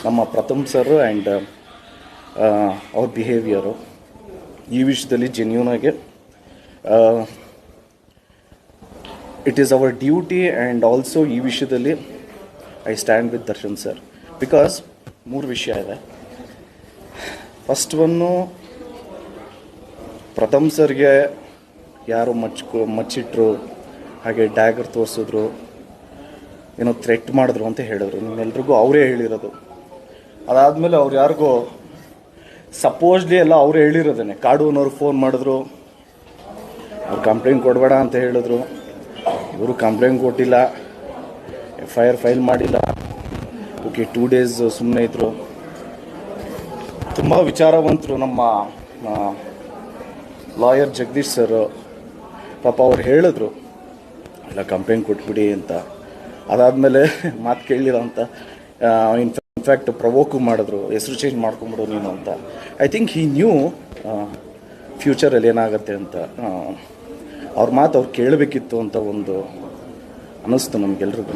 ನಮ್ಮ Pratham sir and ಅವ್ರ behaviour ಈ ವಿಷಯದಲ್ಲಿ ಜೆನ್ಯೂನಾಗಿ it is our duty and also ಈ ವಿಷಯದಲ್ಲಿ I stand with Darshan sir. Because 3 ವಿಷಯ ಇದೆ. ಫಸ್ಟ್ ಒನ್ನು, ಪ್ರಥಮ್ ಸರ್ಗೆ ಯಾರು ಮಚ್ಚಿಟ್ರು, ಹಾಗೆ ಡ್ಯಾಗರ್ ತೋರಿಸಿದ್ರು, ಏನೋ ಥ್ರೆಟ್ ಮಾಡಿದ್ರು ಅಂತ ಹೇಳಿದ್ರು. ನಿಮ್ಮೆಲ್ರಿಗೂ ಅವರೇ ಹೇಳಿರೋದು. ಅದಾದಮೇಲೆ ಅವ್ರು ಯಾರಿಗೂ ಸಪೋಸ್ಲಿ ಎಲ್ಲ ಅವರೇ ಹೇಳಿರೋದೇನೆ. ಕಾಡೂನವ್ರಿಗೆ ಫೋನ್ ಮಾಡಿದ್ರು, ಅವ್ರು ಕಂಪ್ಲೇಂಟ್ ಕೊಡಬೇಡ ಅಂತ ಹೇಳಿದ್ರು. ಇವರು ಕಂಪ್ಲೇಂಟ್ ಕೊಟ್ಟಿಲ್ಲ, FIR ಫೈಲ್ ಮಾಡಿಲ್ಲ. ಓಕೆ, 2 days ಸುಮ್ಮನೆ ಇದ್ದರು. ತುಂಬ ವಿಚಾರವಂತರು ನಮ್ಮ ಲಾಯರ್ ಜಗದೀಶ್ ಸರ್. ಪಾಪ ಅವ್ರು ಹೇಳಿದ್ರು ಎಲ್ಲ ಕಂಪ್ಲೇಂಟ್ ಕೊಟ್ಬಿಡಿ ಅಂತ. ಅದಾದಮೇಲೆ ಮಾತು ಕೇಳಲಿಲ್ಲ ಅಂತ ಇನ್ಫ್ಯಾಕ್ಟ್ ಪ್ರವೋಕು ಮಾಡಿದ್ರು, ಹೆಸರು ಚೇಂಜ್ ಮಾಡ್ಕೊಂಬಿಡು ನೀನು ಅಂತ. ಐ ಥಿಂಕ್ ಹಿ ನ್ಯೂ ಫ್ಯೂಚರಲ್ಲಿ ಏನಾಗುತ್ತೆ ಅಂತ. ಅವ್ರ ಮಾತು ಅವ್ರು ಕೇಳಬೇಕಿತ್ತು ಅಂತ ಒಂದು ಅನ್ನಿಸ್ತು ನಮಗೆಲ್ರಿಗೂ.